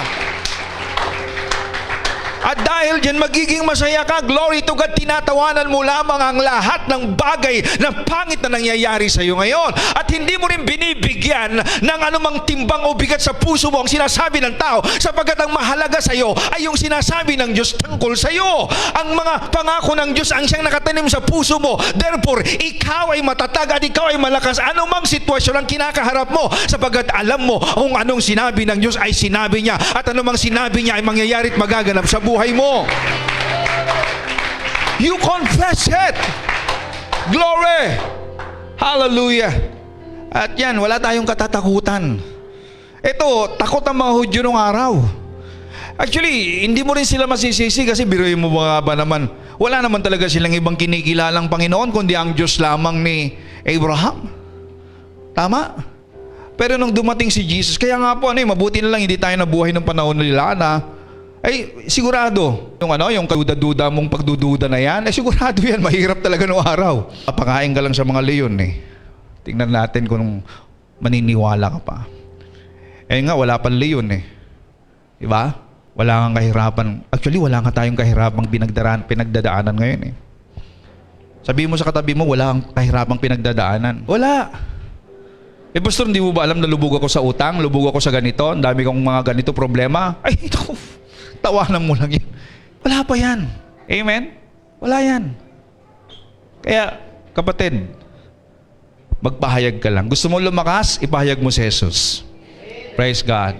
At dahil dyan, magiging masaya ka. Glory to God, tinatawanan mo lamang ang lahat ng bagay na pangit na nangyayari sa iyo ngayon. At hindi mo rin binibigyan ng anumang timbang o bigat sa puso mo ang sinasabi ng tao, sapagat ang mahalaga sa iyo ay yung sinasabi ng Diyos tungkol sa iyo. Ang mga pangako ng Diyos ang siyang nakatanim sa puso mo. Therefore, ikaw ay matatag at ikaw ay malakas anumang sitwasyon ang kinakaharap mo, sapagat alam mo kung anong sinabi ng Diyos ay sinabi niya, at anumang sinabi niya ay mangyayari at magaganap sa buhay mo. You confess it. Glory. Hallelujah. At yan, wala tayong katatakutan. Ito, takot ang mga Hudyo nung araw. Actually, hindi mo rin sila masisisi kasi biruin mo ba naman, wala naman talaga silang ibang kinikilalang Panginoon kundi ang Diyos lamang ni Abraham. Tama? Pero nung dumating si Jesus, kaya nga po, mabuti na lang hindi tayo nabuhay ng panahon nila na ay sigurado yung kaduda-duda mong pagdududa na yan, sigurado yan, mahirap talaga noong araw. Pakain ka lang sa mga leon Tingnan natin kung maniniwala ka pa. Nga, wala pang leon Diba? Wala kang kahirapan. Actually, wala nga tayong kahirapang pinagdadaanan ngayon Sabihin mo sa katabi mo, wala kang kahirapang pinagdadaanan. Wala. Pastor, hindi mo ba alam na lubog ako sa utang, lubog ako sa ganito, ang dami kong mga ganito problema? Ay, ito, tawanan mo lang yan. Wala pa yan. Amen? Wala yan. Kaya, kapatid, magpahayag ka lang. Gusto mo lumakas, ipahayag mo si Jesus. Praise God.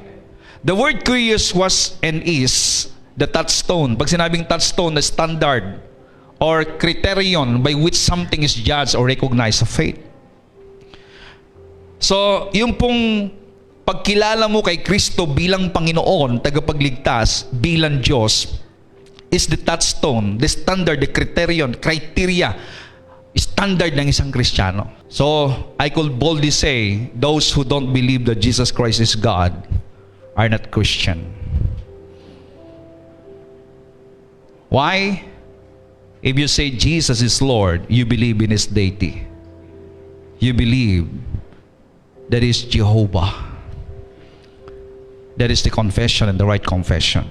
The word curious was and is the touchstone. Pag sinabing touchstone, the standard or criterion by which something is judged or recognized of faith. So, yung pong pagkilala mo kay Kristo bilang Panginoon, tagapagligtas, bilang Diyos, is the touchstone, the standard, the criterion, criteria, standard ng isang Kristiyano. So, I could boldly say, those who don't believe that Jesus Christ is God are not Christian. Why? If you say Jesus is Lord, you believe in His deity. You believe that is Jehovah. That is the confession and the right confession.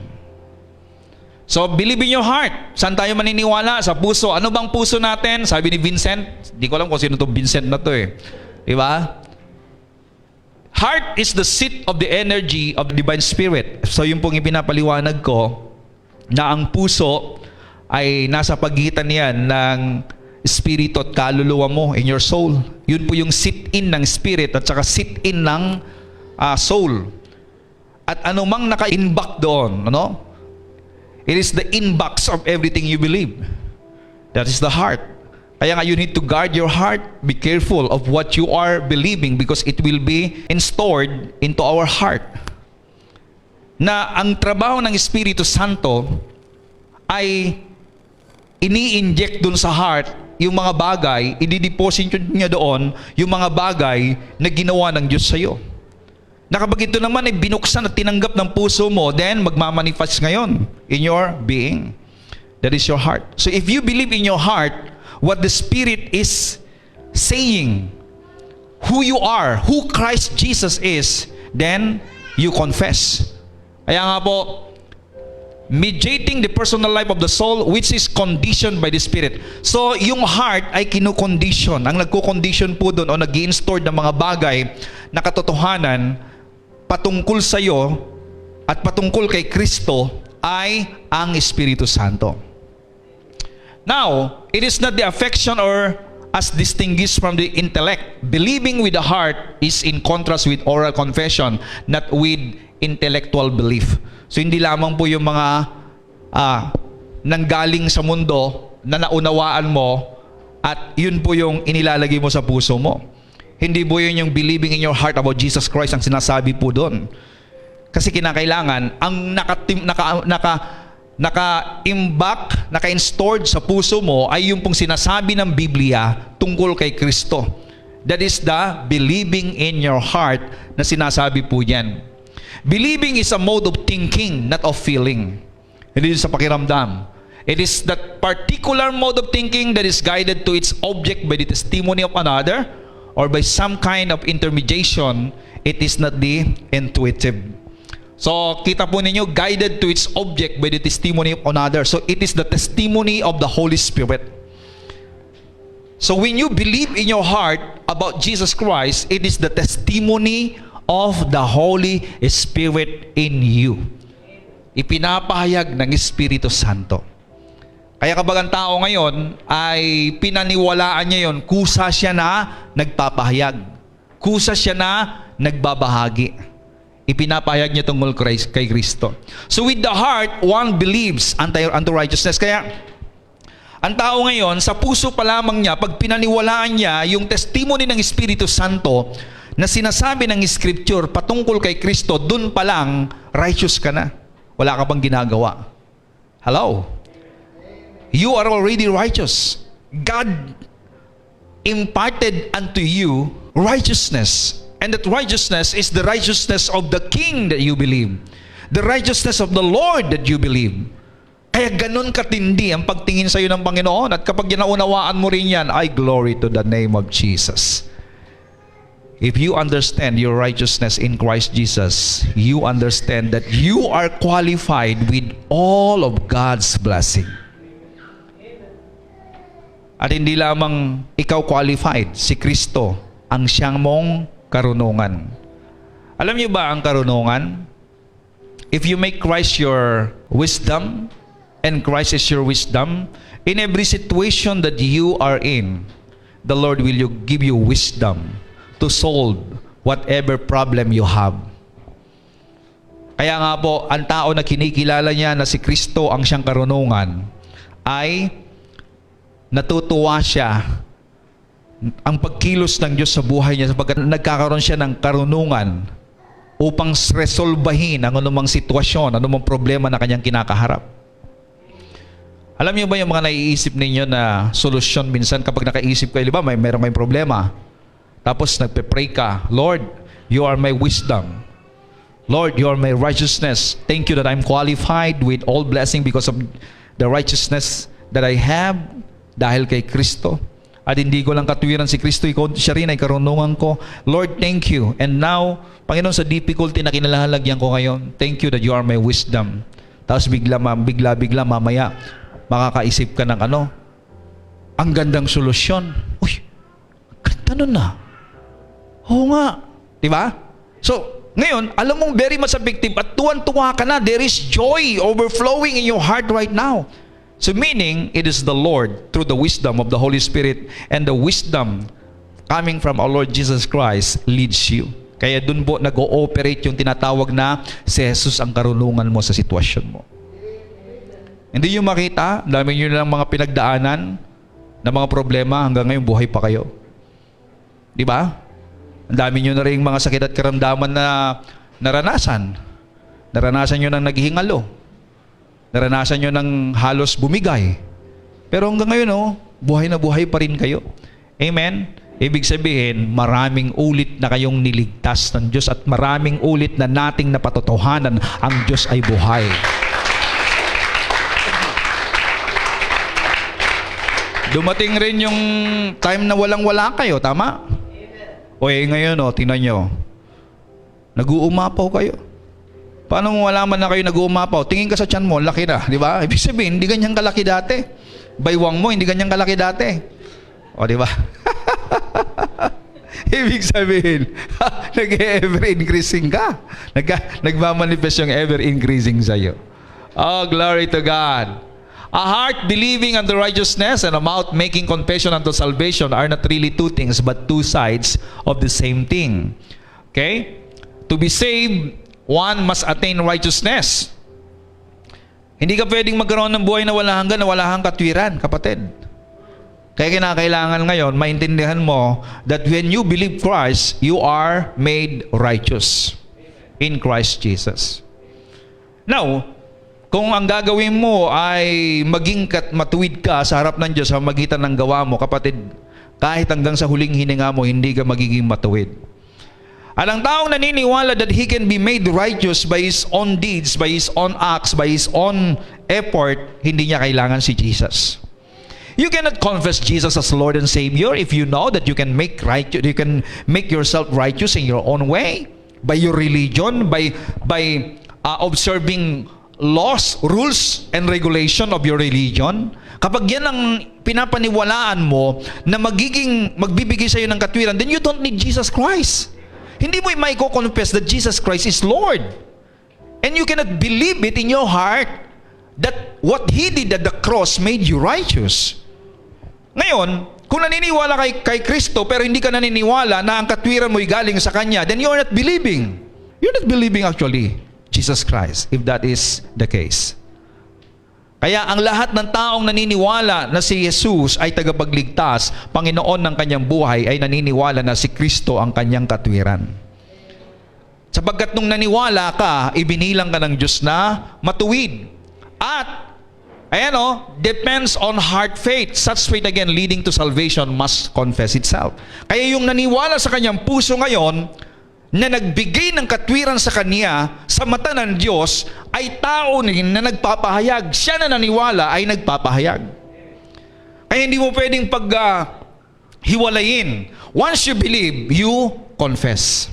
So, believe in your heart. Saan tayo maniniwala? Sa puso. Ano bang puso natin? Sabi ni Vincent, di ko alam kung sino to Vincent na to Diba? Heart is the seat of the energy of the divine spirit. So, yung pong ipinapaliwanag ko, na ang puso ay nasa pagitan yan ng espiritu at kaluluwa mo, in your soul. Yun po yung sit-in ng spirit at saka sit-in ng soul. At anumang naka-inbox doon, it is the inbox of everything you believe. That is the heart. Kaya nga, you need to guard your heart. Be careful of what you are believing because it will be installed into our heart. Na ang trabaho ng Espiritu Santo ay ini-inject dun sa heart yung mga bagay, i-deposit niya doon yung mga bagay na ginawa ng Diyos sa iyo. Na kapag ito naman ay binuksan at tinanggap ng puso mo, then magmamanifest ngayon in your being. That is your heart. So if you believe in your heart what the Spirit is saying, who you are, who Christ Jesus is, then you confess. Kaya nga po, mediating the personal life of the soul which is conditioned by the Spirit. So, yung heart ay kinukondition. Ang nagko-condition po doon o nag-i-install ng mga bagay na katotohanan patungkol sa iyo at patungkol kay Kristo ay ang Espiritu Santo. Now, it is not the affection or as distinguished from the intellect. Believing with the heart is in contrast with oral confession, not with intellectual belief. So hindi lamang po yung mga nanggaling sa mundo na naunawaan mo at yun po yung inilalagay mo sa puso mo. Hindi po yun yung believing in your heart about Jesus Christ ang sinasabi po doon. Kasi kinakailangan, ang naka-installed sa puso mo ay yung pong sinasabi ng Biblia tungkol kay Kristo. That is the believing in your heart na sinasabi po yan. Believing is a mode of thinking, not of feeling. Hindi sa pakiramdam. It is that particular mode of thinking that is guided to its object by the testimony of another or by some kind of intermediation. It is not the intuitive. So, kita po ninyo, guided to its object by the testimony of another. So, it is the testimony of the Holy Spirit. So, when you believe in your heart about Jesus Christ, it is the testimony of the Holy Spirit in you. Ipinapahayag ng Espiritu Santo. Kaya kapag ang tao ngayon ay pinaniwalaan niya yon, kusa siya na nagpapahayag. Kusa siya na nagbabahagi. Ipinapahayag niya tungkol kay Kristo. So with the heart, one believes unto righteousness. Kaya ang tao ngayon, sa puso pa lamang niya, pag pinaniwalaan niya yung testimony ng Espiritu Santo na sinasabi ng Scripture patungkol kay Kristo, dun pa lang, righteous ka na. Wala ka pang ginagawa. Hello? You are already righteous. God imparted unto you righteousness. And that righteousness is the righteousness of the King that you believe. The righteousness of the Lord that you believe. Kaya ganun katindi ang pagtingin sa iyo ng Panginoon. At kapag naunawaan mo rin yan, ay glory to the name of Jesus. If you understand your righteousness in Christ Jesus, you understand that you are qualified with all of God's blessing. At hindi lamang ikaw qualified, si Kristo ang siyang mong karunungan. Alam niyo ba ang karunungan? If you make Christ your wisdom, and Christ is your wisdom, in every situation that you are in, the Lord will give you wisdom to solve whatever problem you have. Kaya nga po, ang tao na kinikilala niya na si Kristo ang siyang karunungan, ay natutuwa siya ang pagkilos ng Diyos sa buhay niya sapagkat nagkakaroon siya ng karunungan upang resolbahin ang anumang sitwasyon, anumang problema na kanyang kinakaharap. Alam niyo ba yung mga naiisip ninyo na solusyon minsan kapag nakaisip kayo, di ba, meron kayong problema, tapos nagpe-pray ka, Lord, you are my wisdom. Lord, you are my righteousness. Thank you that I'm qualified with all blessing because of the righteousness that I have dahil kay Kristo. At hindi ko lang katuwiran si Kristo, siya rin ay karunungan ko. Lord, thank you. And now, Panginoon, sa difficulty na kinalalagyan ko ngayon, thank you that you are my wisdom. Tapos bigla mamaya, makakaisip ka ng ang gandang solusyon. Uy, ganda nun na. Oo nga. Diba? So, ngayon, alam mong very much effective at tuwan-tuwa ka na. There is joy overflowing in your heart right now. So meaning, it is the Lord through the wisdom of the Holy Spirit and the wisdom coming from our Lord Jesus Christ leads you. Kaya dun po nag-ooperate yung tinatawag na si Jesus ang karunungan mo sa sitwasyon mo. Hindi nyo makita, dami nyo lang mga pinagdaanan na mga problema hanggang ngayon buhay pa kayo. Di ba? Ang dami nyo na rin mga sakit at karamdaman na naranasan. Naranasan nyo ng naghihingalo. Naranasan nyo ng halos bumigay. Pero hanggang ngayon, buhay na buhay pa rin kayo. Amen? Ibig sabihin, maraming ulit na kayong niligtas ng Diyos at maraming ulit na nating napatotohanan ang Diyos ay buhay. Dumating rin yung time na walang-wala kayo, tama? O ngayon, tingnan nyo. Nag-uumapaw kayo. Paano mo malaman na kayo nag-uumapaw? Tingin ka sa tiyan mo, laki na, di ba? Ibig sabihin, hindi ganyan kalaki dati. Baywang mo, hindi ganyan kalaki dati. O, di ba? Ibig sabihin, nag-ever-increasing ka. Nagmamanifest yung ever-increasing sa'yo. Oh, glory to God. A heart believing unto righteousness and a mouth making confession unto salvation are not really two things but two sides of the same thing. Okay? To be saved, one must attain righteousness. Hindi ka pwedeng magkaroon ng buhay na wala hanggan, na wala kang katwiran, kapatid. Kaya kinakailangan ngayon, maintindihan mo that when you believe Christ, you are made righteous in Christ Jesus. Now, kung ang gagawin mo ay maging matuwid ka sa harap ng Diyos sa magitan ng gawa mo, kapatid, kahit hanggang sa huling hininga mo, hindi ka magiging matuwid. At ang taong naniniwala that he can be made righteous by his own deeds, by his own acts, by his own effort, hindi niya kailangan si Jesus. You cannot confess Jesus as Lord and Savior if you know that you can make yourself righteous in your own way, by your religion, by observing laws, rules, and regulation of your religion. Kapag yan ang pinapaniwalaan mo na magbibigay sa iyo ng katwiran, then you don't need Jesus Christ. Hindi mo mai-confess that Jesus Christ is Lord. And you cannot believe it in your heart that what He did at the cross made you righteous. Ngayon, kung naniniwala kay Kristo pero hindi ka naniniwala na ang katwiran mo'y galing sa Kanya, then you are not believing. You're not believing actually Jesus Christ, if that is the case. Kaya ang lahat ng taong naniniwala na si Jesus ay tagapagligtas, Panginoon ng kanyang buhay, ay naniniwala na si Kristo ang kanyang katwiran. Sapagkat nung naniwala ka, ibinilang ka ng Diyos na matuwid. At, depends on heart faith. Such faith again leading to salvation must confess itself. Kaya yung naniwala sa kanyang puso ngayon, na nagbigay ng katwiran sa kanya sa mata ng Diyos, ay tao na nagpapahayag. Siya na naniwala ay nagpapahayag. Kaya hindi mo pwedeng hiwalayin. Once you believe, you confess.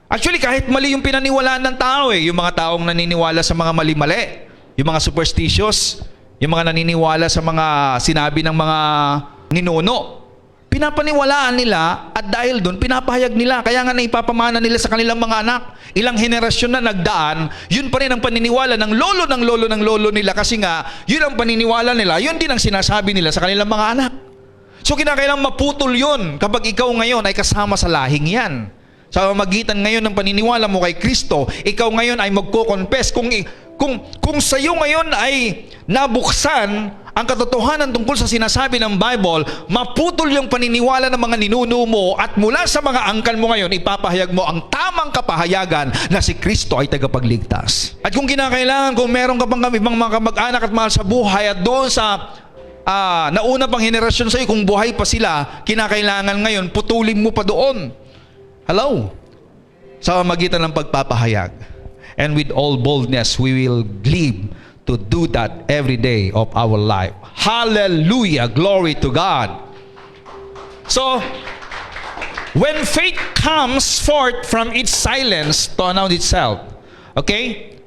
Actually, kahit mali yung pinaniwalaan ng tao yung mga taong naniniwala sa mga mali-mali, yung mga superstitious, yung mga naniniwala sa mga sinabi ng mga ninuno, pinapaniwalaan nila at dahil doon pinapahayag nila. Kaya nga naipapamana nila sa kanilang mga anak. Ilang henerasyon na nagdaan, yun pa rin ang paniniwala ng lolo nila kasi nga yun ang paniniwala nila, yun din ang sinasabi nila sa kanilang mga anak. So kinakailangan maputol yun kapag ikaw ngayon ay kasama sa lahing yan. Sa magitan ngayon ng paniniwala mo kay Kristo, ikaw ngayon ay magko-confess. Kung sa iyo ngayon ay nabuksan ang katotohanan tungkol sa sinasabi ng Bible, maputol yung paniniwala ng mga ninuno mo at mula sa mga angkan mo ngayon, ipapahayag mo ang tamang kapahayagan na si Kristo ay tagapagligtas. At kung kinakailangan, kung meron ka pang ibang mga kamag-anak at mahal sa buhay at doon sa nauna pang henerasyon sa iyo, kung buhay pa sila, kinakailangan ngayon, putulin mo pa doon. Hello? Sa magitan ng pagpapahayag. And with all boldness, we will live to do that every day of our life. Hallelujah! Glory to God. So, when faith comes forth from its silence to announce itself, okay,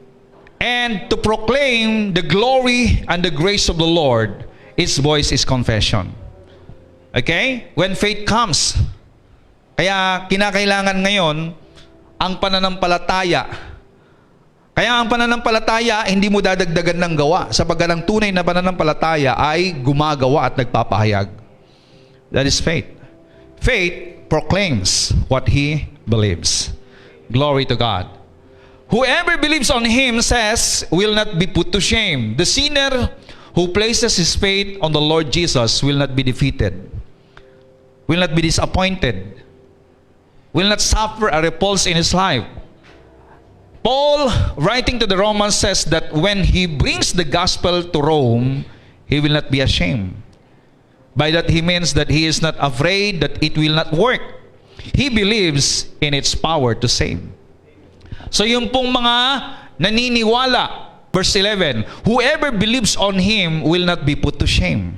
and to proclaim the glory and the grace of the Lord, its voice is confession. Okay? When faith comes, kaya kinakailangan ngayon ang pananampalataya. Kaya ang pananampalataya, hindi mo dadagdagan ng gawa, sapagkat ang tunay na pananampalataya ay gumagawa at nagpapahayag. That is faith. Faith proclaims what he believes. Glory to God. Whoever believes on him says, will not be put to shame. The sinner who places his faith on the Lord Jesus will not be defeated, will not be disappointed, will not suffer a repulse in his life. Paul, writing to the Romans, says that when he brings the gospel to Rome, he will not be ashamed. By that he means that he is not afraid that it will not work. He believes in its power to save. So yung pong mga naniniwala, verse 11, whoever believes on him will not be put to shame.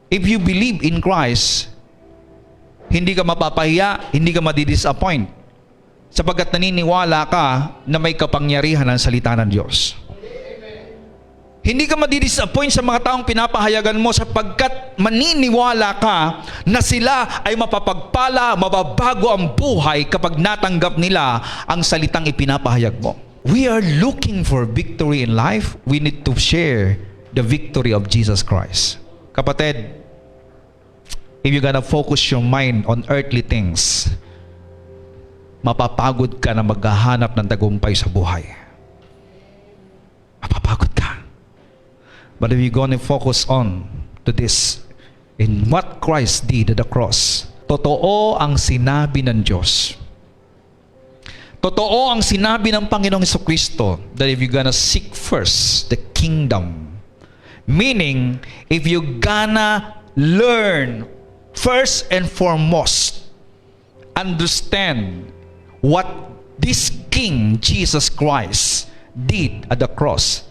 If you believe in Christ, hindi ka mapapahiya, hindi ka madidisappoint. Sapagkat naniniwala ka na may kapangyarihan ang salita ng Diyos. Hindi ka madidisappoint sa mga taong pinapahayagan mo sapagkat maniniwala ka na sila ay mapapagpala, mababago ang buhay kapag natanggap nila ang salitang ipinapahayag mo. We are looking for victory in life. We need to share the victory of Jesus Christ. Kapatid, if you're gonna focus your mind on earthly things, mapapagod ka na maghahanap ng tagumpay sa buhay. But if you're gonna focus on to this, in what Christ did at the cross, totoo ang sinabi ng Diyos. Totoo ang sinabi ng Panginoong Jesucristo that if you're gonna seek first the kingdom, meaning if you're gonna learn first and foremost, understand what this King Jesus Christ did at the cross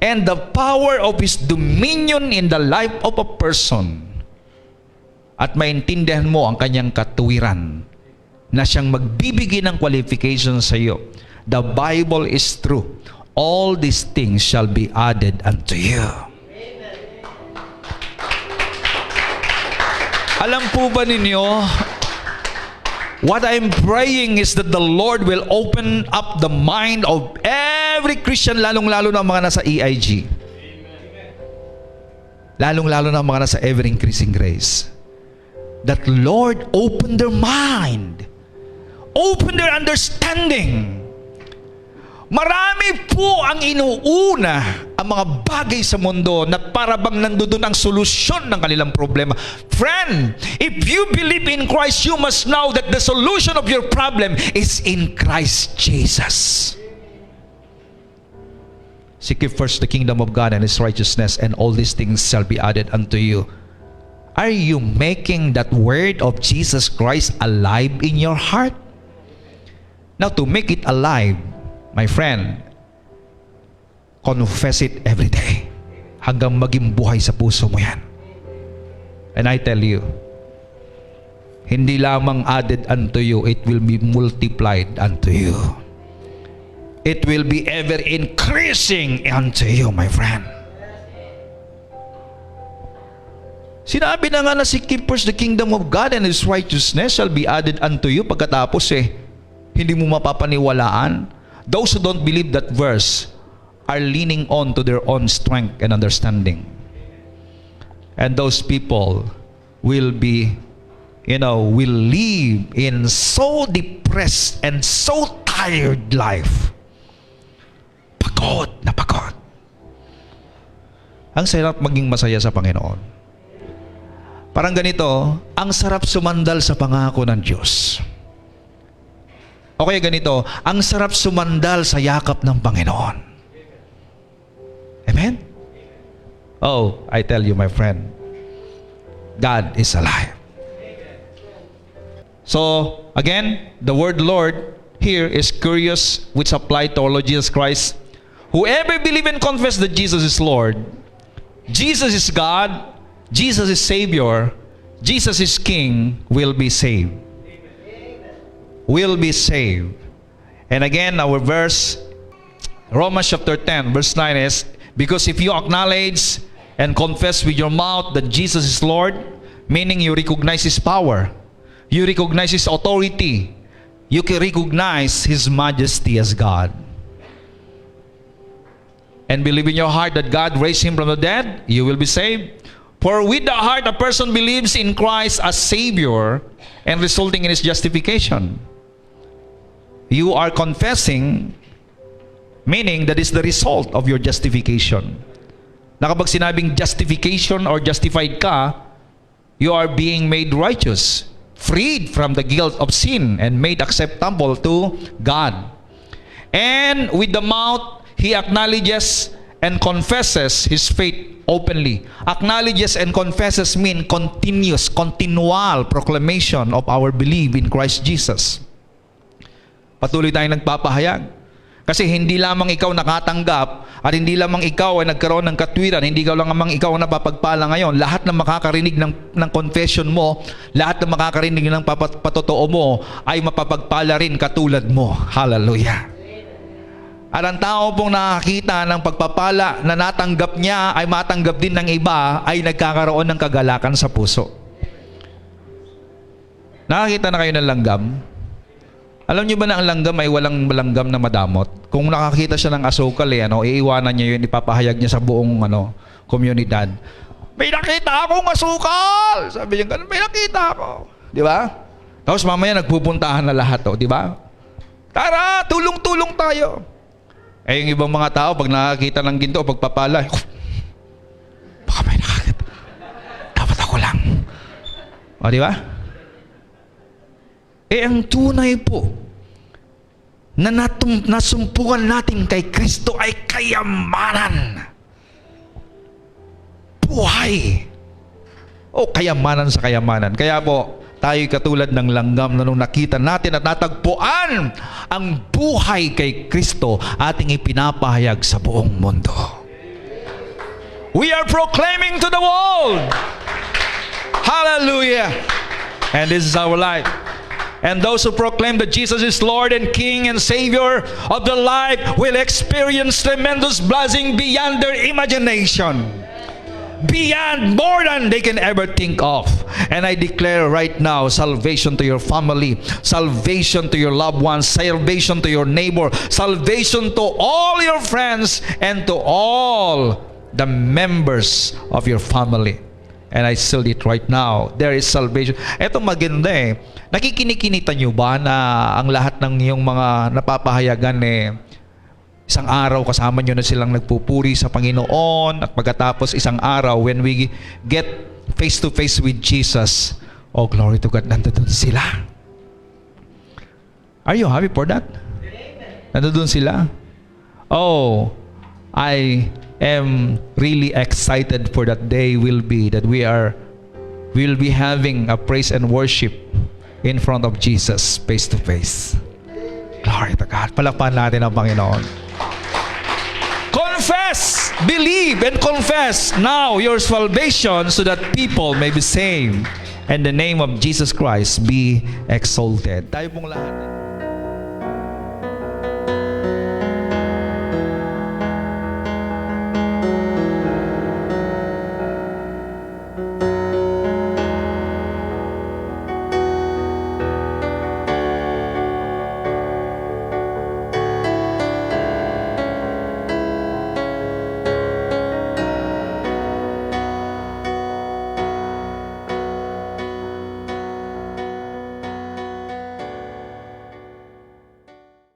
and the power of His dominion in the life of a person, at maintindihan mo ang kanyang katuwiran na siyang magbibigay ng qualification sa iyo. The Bible is true. All these things shall be added unto you. Alam po ba ninyo, what I'm praying is that the Lord will open up the mind of every Christian, lalong-lalo na mga nasa EIG. Lalong-lalo na mga nasa Ever Increasing Grace. That Lord open their mind. Open their understanding. Marami po ang inuuna ang mga bagay sa mundo na para bang nandoon ang solusyon ng kanilang problema. Friend, if you believe in Christ, you must know that the solution of your problem is in Christ Jesus. Seek ye first the kingdom of God and His righteousness, and all these things shall be added unto you. Are you making that word of Jesus Christ alive in your heart? Now, to make it alive, my friend, confess it every day hanggang maging buhay sa puso mo yan. And I tell you, hindi lamang added unto you, it will be multiplied unto you. It will be ever increasing unto you, my friend. Sinabi na nga na seek ye first the kingdom of God and His righteousness shall be added unto you. Pagkatapos hindi mo mapapaniwalaan. Those who don't believe that verse are leaning on to their own strength and understanding. And those people will be, will live in so depressed and so tired life. Pagod na pagod. Ang sarap maging masaya sa Panginoon. Parang ganito, ang sarap sumandal sa pangako ng Diyos. O kaya ganito, ang sarap sumandal sa yakap ng Panginoon. Amen? Oh, I tell you, my friend, God is alive. So, again, the word Lord here is curious, which apply to our Lord Jesus Christ. Whoever believe and confess that Jesus is Lord, Jesus is God, Jesus is Savior, Jesus is King, will be saved. Will be saved. And again, our verse, Romans chapter 10, verse 9 is, because if you acknowledge and confess with your mouth that Jesus is Lord, meaning you recognize His power, you recognize His authority, you can recognize His majesty as God, and believe in your heart that God raised Him from the dead, you will be saved. For with the heart a person believes in Christ as Savior, and resulting in his justification. You are confessing, meaning that is the result of your justification. Na kapag sinabing justification or justified ka, you are being made righteous, freed from the guilt of sin, and made acceptable to God. And with the mouth, he acknowledges and confesses his faith openly. Acknowledges and confesses mean continual proclamation of our belief in Christ Jesus. Patuloy tayong nagpapahayag. Kasi hindi lamang ikaw nakatanggap at hindi lamang ikaw ay nagkaroon ng katwiran, hindi lamang ikaw ang napapagpala ngayon. Lahat ng makakarinig ng confession mo, lahat ng makakarinig ng patotoo mo ay mapapagpala rin katulad mo. Hallelujah. At ang tao pong nakakita ng pagpapala na natanggap niya ay matanggap din ng iba, ay nagkakaroon ng kagalakan sa puso. Nakakita na kayo ng langgam? Alam niyo ba na ang langgam ay walang langgam na madamot? Kung nakakita siya ng asukal, iiwanan niya yun, ipapahayag niya sa buong komunidad. May nakita akong asukal! Sabi niya ganun, may nakita ako. Di ba? Tapos mamaya nagpupuntahan na lahat, di ba? Tara, tulong-tulong tayo. Eh yung ibang mga tao, pag nakakita ng ginto, pagpapala, O, di ba? Ang tunay po na nasumpungan natin kay Kristo ay kayamanan. Buhay. O kayamanan sa kayamanan. Kaya po, tayo'y katulad ng langgam na nung nakita natin at natagpuan ang buhay kay Kristo, ating ipinapahayag sa buong mundo. We are proclaiming to the world. Hallelujah. And this is our life. And those who proclaim that Jesus is Lord and King and Savior of the life will experience tremendous blessing beyond their imagination. Beyond, more than they can ever think of. And I declare right now, salvation to your family, salvation to your loved ones, salvation to your neighbor, salvation to all your friends, and to all the members of your family. And I seal it right now. There is salvation. Ito maganda eh. Nakikinikinita nyo ba na ang lahat ng iyong mga napapahayagan isang araw kasama nyo na silang nagpupuri sa Panginoon, at pagkatapos isang araw when we get face to face with Jesus, oh glory to God, nandun sila. Are you happy for that? Nandun sila? Oh, I am really excited for that day will be that we'll be having a praise and worship in front of Jesus face to face. Glory to God. Palakpakan natin ang Panginoon. Confess, believe, and confess now your salvation so that people may be saved and the name of Jesus Christ be exalted. Tayo pong lahat.